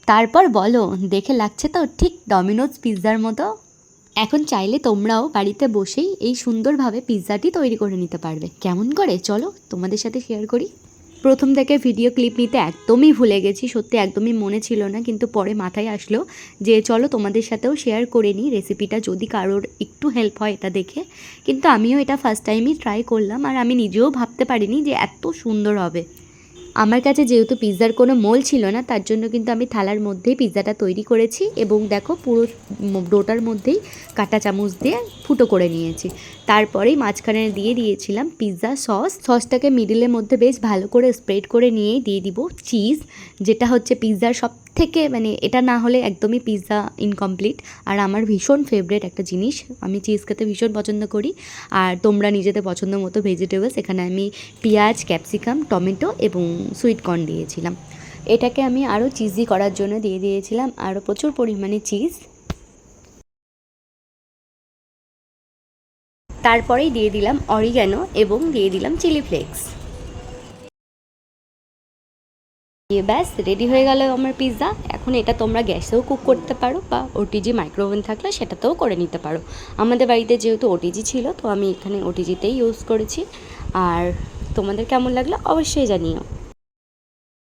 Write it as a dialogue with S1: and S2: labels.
S1: তারপর বলো, দেখে লাগছে তো ঠিক ডমিনোজ পিৎজার মতো? এখন চাইলে তোমরাও বাড়িতে বসেই এই সুন্দরভাবে পিৎজাটি তৈরি করে নিতে পারবে। কেমন করে চলো তোমাদের সাথে শেয়ার করি। প্রথম থেকে ভিডিও ক্লিপ নিতে একদমই ভুলে গেছি, সত্যি একদমই মনে ছিল না, কিন্তু পরে মাথায় আসলো যে চলো তোমাদের সাথেও শেয়ার করে নিই রেসিপিটা, যদি কারোর একটু হেল্প হয় এটা দেখে। কিন্তু আমিও এটা ফার্স্ট টাইমই ট্রাই করলাম, আর আমি নিজেও ভাবতে পারিনি যে এত সুন্দর হবে। আমার কাছে যেহেতু পিৎজার কোনো মোল ছিল না, তার জন্য কিন্তু আমি থালার মধ্যেই পিৎজাটা তৈরি করেছি, এবং দেখো পুরো ডোটার মধ্যেই কাঁটা চামচ দিয়ে ফুটো করে নিয়েছি। তারপরেই মাঝখানে দিয়ে দিয়েছিলাম পিৎজা সসটাকে মিডিলের মধ্যে বেশ ভালো করে স্প্রেড করে নিয়েই দিয়ে দিব চিজ, যেটা হচ্ছে পিৎজার সব থেকে মানে এটা না হলে একদমই পিৎজা ইনকমপ্লিট। আর আমার ভীষণ ফেভারিট একটা জিনিস, আমি চিজ খেতে ভীষণ পছন্দ করি। আর তোমরা নিজেদের পছন্দ মতো ভেজিটেবলস, এখানে আমি পেঁয়াজ, ক্যাপসিকাম, টমেটো এবং সুইট কর্ন দিয়েছিলাম। এটাকে আমি আরও চিজি করার জন্য দিয়ে দিয়েছিলাম আরও প্রচুর পরিমাণে চিজ। তারপরেই দিয়ে দিলাম অরিগ্যানো এবং দিয়ে দিলাম চিলি ফ্লেক্স। দিয়ে ব্যাস রেডি হয়ে গেল আমার পিৎজা। এখন এটা তোমরা গ্যাসেও কুক করতে পারো, বা ওটিজি মাইক্রোওভেন থাকলে সেটাতেও করে নিতে পারো। আমাদের বাড়িতে যেহেতু ওটিজি ছিল, তো আমি এখানে ওটিজিতেই ইউজ করেছি। আর তোমাদের কেমন লাগলো অবশ্যই জানিও।